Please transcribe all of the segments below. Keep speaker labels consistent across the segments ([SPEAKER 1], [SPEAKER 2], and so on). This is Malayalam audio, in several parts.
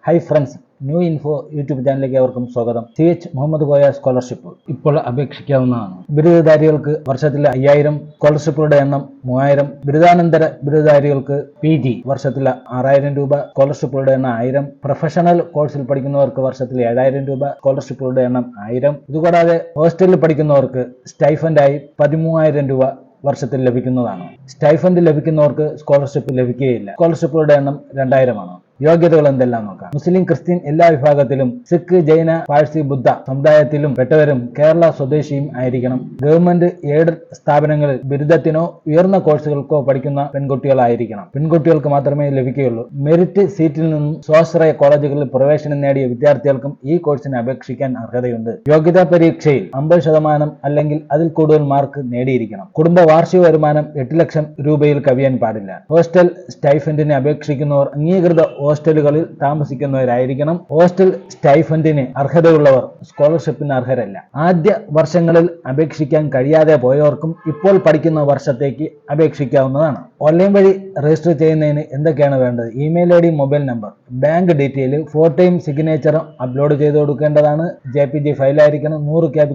[SPEAKER 1] Hi friends, new info YouTube ചാനലിലേക്ക് അവർക്കും സ്വാഗതം. CH മുഹമ്മദ് കോയ സ്കോളർഷിപ്പ് ഇപ്പോൾ അപേക്ഷിക്കാവുന്നതാണ്. ബിരുദധാരികൾക്ക് വർഷത്തിൽ 5000, സ്കോളർഷിപ്പുകളുടെ എണ്ണം 3000. ബിരുദാനന്തര ബിരുദധാരികൾക്ക് PG വർഷത്തിൽ 6000 രൂപ, സ്കോളർഷിപ്പുകളുടെ എണ്ണം 1000. പ്രൊഫഷണൽ കോഴ്സിൽ പഠിക്കുന്നവർക്ക് വർഷത്തിൽ 7000 രൂപ, സ്കോളർഷിപ്പുകളുടെ എണ്ണം 1000. ഇതുകൂടാതെ ഹോസ്റ്റലിൽ പഠിക്കുന്നവർക്ക് സ്റ്റൈഫൻഡായി 13000 രൂപ വർഷത്തിൽ ലഭിക്കുന്നതാണ്. സ്റ്റൈഫൻഡ് ലഭിക്കുന്നവർക്ക് സ്കോളർഷിപ്പ് ലഭിക്കുകയില്ല. സ്കോളർഷിപ്പുകളുടെ എണ്ണം 2000 ആണ്. യോഗ്യതകൾ എന്തെല്ലാം നോക്കാം. മുസ്ലിം, ക്രിസ്ത്യൻ എല്ലാ വിഭാഗത്തിലും, സിഖ്, ജൈന, പാഴ്സി, ബുദ്ധ സമുദായത്തിലും പെട്ടവരും കേരള സ്വദേശിയും ആയിരിക്കണം. ഗവൺമെന്റ് എയ്ഡഡ് സ്ഥാപനങ്ങളിൽ ബിരുദത്തിനോ ഉയർന്ന കോഴ്സുകൾക്കോ പഠിക്കുന്ന പെൺകുട്ടികളായിരിക്കണം. പെൺകുട്ടികൾക്ക് മാത്രമേ ലഭിക്കുകയുള്ളൂ. മെറിറ്റ് സീറ്റിൽ നിന്നും സ്വാശ്രയ കോളേജുകളിൽ പ്രവേശനം നേടിയ വിദ്യാർത്ഥികൾക്കും ഈ കോഴ്സിന് അപേക്ഷിക്കാൻ അർഹതയുണ്ട്. യോഗ്യതാ പരീക്ഷയിൽ 50% അല്ലെങ്കിൽ അതിൽ കൂടുതൽ മാർക്ക് നേടിയിരിക്കണം. കുടുംബ വാർഷിക വരുമാനം 8 ലക്ഷം രൂപയിൽ കവിയാൻ പാടില്ല. ഹോസ്റ്റൽ സ്റ്റൈഫൻഡിന് അപേക്ഷിക്കുന്നവർ അംഗീകൃത ഹോസ്റ്റലുകളിൽ താമസിക്കുന്നവരായിരിക്കണം. ഹോസ്റ്റൽ സ്റ്റൈഫൻഡിന് അർഹതയുള്ളവർ സ്കോളർഷിപ്പിന് അർഹരല്ല. ആദ്യ വർഷങ്ങളിൽ അപേക്ഷിക്കാൻ കഴിയാതെ പോയവർക്കും ഇപ്പോൾ പഠിക്കുന്ന വർഷത്തേക്ക് അപേക്ഷിക്കാവുന്നതാണ്. ഓൺലൈൻ വഴി രജിസ്റ്റർ ചെയ്യുന്നതിന് എന്തൊക്കെയാണ് വേണ്ടത്? Email ID, mobile number, bank detail, ഫോട്ടോയും സിഗ്നേച്ചറും അപ്ലോഡ് ചെയ്ത് കൊടുക്കേണ്ടതാണ്. JPG ഫയലായിരിക്കണം. 100 KB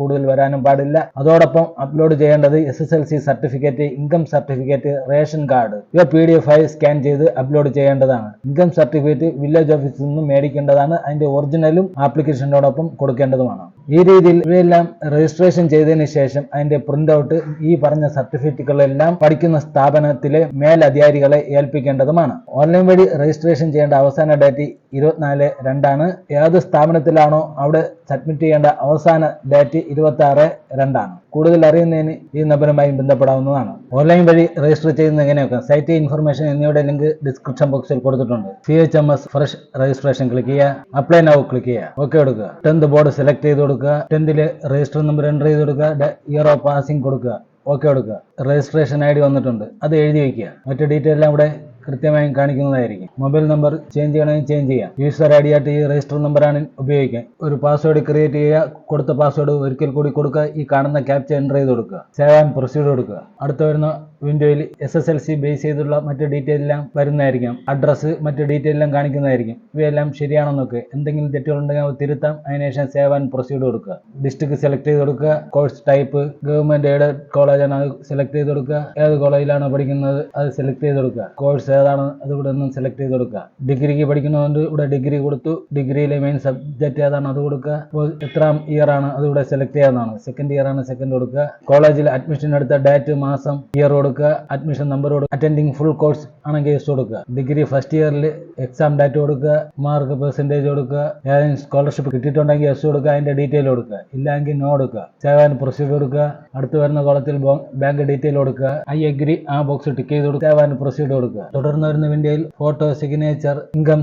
[SPEAKER 1] കൂടുതൽ വരാനും പാടില്ല. അതോടൊപ്പം അപ്ലോഡ് ചെയ്യേണ്ടത് SSLC certificate, income certificate, ration card ഇവ PDF ആയി സ്കാൻ ചെയ്ത് അപ്ലോഡ് ചെയ്യേണ്ടതാണ്. ഇൻകം സർട്ടിഫിക്കറ്റ് വില്ലേജ് ഓഫീസിൽ നിന്നും മേടിക്കേണ്ടതാണ്. അതിന്റെ ഒറിജിനലും ആപ്ലിക്കേഷനോടൊപ്പം കൊടുക്കേണ്ടതുമാണ്. ഈ രീതിയിൽ ഇവയെല്ലാം രജിസ്ട്രേഷൻ ചെയ്തതിനു ശേഷം അതിന്റെ പ്രിന്റ് ഔട്ട് ഈ പറഞ്ഞ സർട്ടിഫിക്കറ്റുകളെല്ലാം പഠിക്കുന്ന സ്ഥാപനത്തിലെ മേലധികാരികളെ ഏൽപ്പിക്കേണ്ടതുമാണ്. ഓൺലൈൻ വഴി രജിസ്ട്രേഷൻ ചെയ്യേണ്ട അവസാന ഡേറ്റ് 24/2 ആണ്. ഏത് സ്ഥാപനത്തിലാണോ അവിടെ സബ്മിറ്റ് ചെയ്യേണ്ട അവസാന ഡേറ്റ് 26/2 ആണ്. കൂടുതൽ അറിയുന്നതിന് ഈ നമ്പറുമായി ബന്ധപ്പെടാവുന്നതാണ്. ഓൺലൈൻ വഴി രജിസ്റ്റർ ചെയ്യുന്നത് എങ്ങനെയൊക്കെ? സൈറ്റ് ഇൻഫർമേഷൻ എന്നിവയുടെ ലിങ്ക് ഡിസ്ക്രിപ്ഷൻ ബോക്സിൽ കൊടുത്തിട്ടുണ്ട്. CHMS ഫ്രഷ് രജിസ്ട്രേഷൻ ക്ലിക്ക് ചെയ്യുക. അപ്ലൈ നൗ ക്ലിക്ക് ചെയ്യുക. ഓക്കെ കൊടുക്കുക. 10th ബോർഡ് സെലക്ട് ചെയ്ത് കൊടുക്കുക. 10th രജിസ്റ്റർ നമ്പർ എൻ്റർ ചെയ്ത് കൊടുക്കുക. ഇയർ ഓഫ് പാസിംഗ് കൊടുക്കുക. ഓക്കെ കൊടുക്കുക. രജിസ്ട്രേഷൻ ID വന്നിട്ടുണ്ട്, അത് എഴുതി വയ്ക്കുക. മറ്റു ഡീറ്റെയിൽ എല്ലാം ഇവിടെ കൃത്യമായും കാണിക്കുന്നതായിരിക്കും. മൊബൈൽ നമ്പർ ചേഞ്ച് ചെയ്യണമെങ്കിൽ ചേഞ്ച് ചെയ്യാം. യൂസർ ID ആയിട്ട് ഈ രജിസ്റ്റർ നമ്പറാണ് ഉപയോഗിക്കുക. ഒരു പാസ്വേഡ് ക്രിയേറ്റ് ചെയ്യുക. കൊടുത്ത പാസ്വേഡ് ഒരിക്കൽ കൂടി കൊടുക്കുക. ഈ കാണുന്ന ക്യാപ്ച എൻ്റർ ചെയ്ത് കൊടുക്കുക. സേവ് ആൻഡ് പ്രൊസീഡ് കൊടുക്കുക. അടുത്ത വരുന്ന വിൻഡോയിൽ SSLC ബേസ് ചെയ്തുള്ള മറ്റ് ഡീറ്റെയിൽ എല്ലാം വരുന്നതായിരിക്കും. അഡ്രസ്സ്, മറ്റ് ഡീറ്റെയിൽ എല്ലാം കാണിക്കുന്നതായിരിക്കും. ഇവയെല്ലാം ശരിയാണെന്നൊക്കെ. എന്തെങ്കിലും തെറ്റുകളുണ്ടെങ്കിൽ അത് തിരുത്താം. അതിനുശേഷം സേവ് ആൻഡ് പ്രൊസീഡ് കൊടുക്കുക. ഡിസ്ട്രിക്ട് സെലക്ട് ചെയ്ത് കൊടുക്കുക. കോഴ്സ് ടൈപ്പ് ഗവൺമെന്റ് എയ്ഡഡ് കോളേജാണ്, അത് സെലക്ട് ചെയ്ത് കൊടുക്കുക. ഏത് കോളേജിലാണ് പഠിക്കുന്നത് അത് സെലക്ട് ചെയ്ത് കൊടുക്കുക. കോഴ്സ് ഏതാണ് അത് ഇവിടെ നിന്ന് സെലക്ട് ചെയ്ത് കൊടുക്കുക. ഡിഗ്രിക്ക് പഠിക്കുന്നതുകൊണ്ട് ഇവിടെ ഡിഗ്രി കൊടുത്തു. ഡിഗ്രിയിലെ മെയിൻ സബ്ജക്റ്റ് ഏതാണ് അത് കൊടുക്കുക. അപ്പോൾ എത്രാം ഇയർ ആണ് അത് ഇവിടെ സെലക്ട് ചെയ്യാവുന്നതാണ്. സെക്കൻഡ് ഇയർ ആണ് സെക്കൻഡ് കൊടുക്കുക. കോളേജിൽ അഡ്മിഷൻ എടുത്ത ഡേറ്റ്, മാസം, ഇയർ കൊടുക്കുക. അഡ്മിഷൻ നമ്പർ കൊടുക്കുക. അറ്റൻഡിങ് ഫുൾ കോഴ്സ് ആണെങ്കിൽ എസ് കൊടുക്കുക. ഡിഗ്രി ഫസ്റ്റ് ഇയറിൽ എക്സാം ഡേറ്റ് കൊടുക്കുക. മാർക്ക് പെർസെൻറ്റേജ് കൊടുക്കുക. ഏതെങ്കിലും സ്കോളർഷിപ്പ് കിട്ടിയിട്ടുണ്ടെങ്കിൽ എസ് കൊടുക്കുക. അതിന്റെ ഡീറ്റെയിൽ കൊടുക്കുക. ഇല്ലെങ്കിൽ നോ കൊടുക്കുക. സേവ് ആൻഡ് പ്രൊസീഡ് കൊടുക്കുക. അടുത്ത് വരുന്ന കോളത്തിൽ ബാങ്ക് ഡീറ്റെയിൽ കൊടുക്കുക. ഐ അഗ്രി ആ ബോക്സ് ടിക്ക് ചെയ്ത് കൊടുക്കുക. സേവ് ആൻഡ് പ്രൊസീഡ് കൊടുക്കുക. തുടർന്ന് വരുന്ന വിൻഡോയിൽ ഫോട്ടോ, സിഗ്നേച്ചർ, ഇൻകം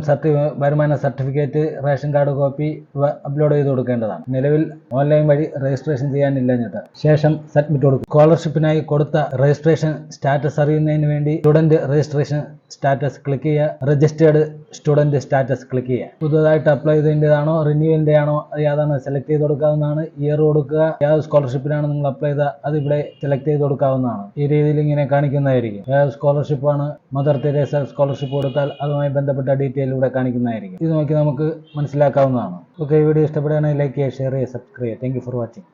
[SPEAKER 1] വരുമാന certificate, ration card copy upload ചെയ്ത് കൊടുക്കേണ്ടതാണ്. നിലവിൽ ഓൺലൈൻ വഴി രജിസ്ട്രേഷൻ ചെയ്യാനില്ല എന്നിട്ട് ശേഷം സബ്മിറ്റ് കൊടുക്കുക. സ്കോളർഷിപ്പിനായി കൊടുത്ത രജിസ്ട്രേഷൻ സ്റ്റാറ്റസ് അറിയുന്നതിന് വേണ്ടി സ്റ്റുഡന്റ് രജിസ്ട്രേഷൻ സ്റ്റാറ്റസ് ക്ലിക്ക് ചെയ്യുക. രജിസ്റ്റേർഡ് സ്റ്റുഡന്റ് സ്റ്റാറ്റസ് ക്ലിക്ക് ചെയ്യുക. പുതുതായിട്ട് അപ്ലൈ ചെയ്തതിൻ്റെതാണോ റിന്യൂവലിന്റെ ആണോ അത് ഏതാണ് സെലക്ട് ചെയ്ത് കൊടുക്കാവുന്നതാണ്. ഇയർ കൊടുക്കുക. ഏത് സ്കോളർഷിപ്പിനാണ് നിങ്ങൾ അപ്ലൈ ചെയ്ത അത് ഇവിടെ സെലക്ട് ചെയ്ത് കൊടുക്കാവുന്നതാണ്. ഈ രീതിയിൽ ഇങ്ങനെ കാണിക്കുന്നതായിരിക്കും. ഏത് സ്കോളർഷിപ്പാണ് മദർ തെരേസ സ്കോളർഷിപ്പ് കൊടുത്താൽ അതുമായി ബന്ധപ്പെട്ട ഡീറ്റെയിൽ ഇവിടെ കാണിക്കുന്നതായിരിക്കും. ഇത് നോക്കി നമുക്ക് മനസ്സിലാക്കാവുന്നതാണ്. ഓക്കെ, വീഡിയോ ഇഷ്ടപ്പെടുകയാണെങ്കിൽ ലൈക്ക് ചെയ്യുക, ഷെയർ ചെയ്യുക, സബ്സ്ക്രൈബ് ചെയ്യുക. Thank you for watching.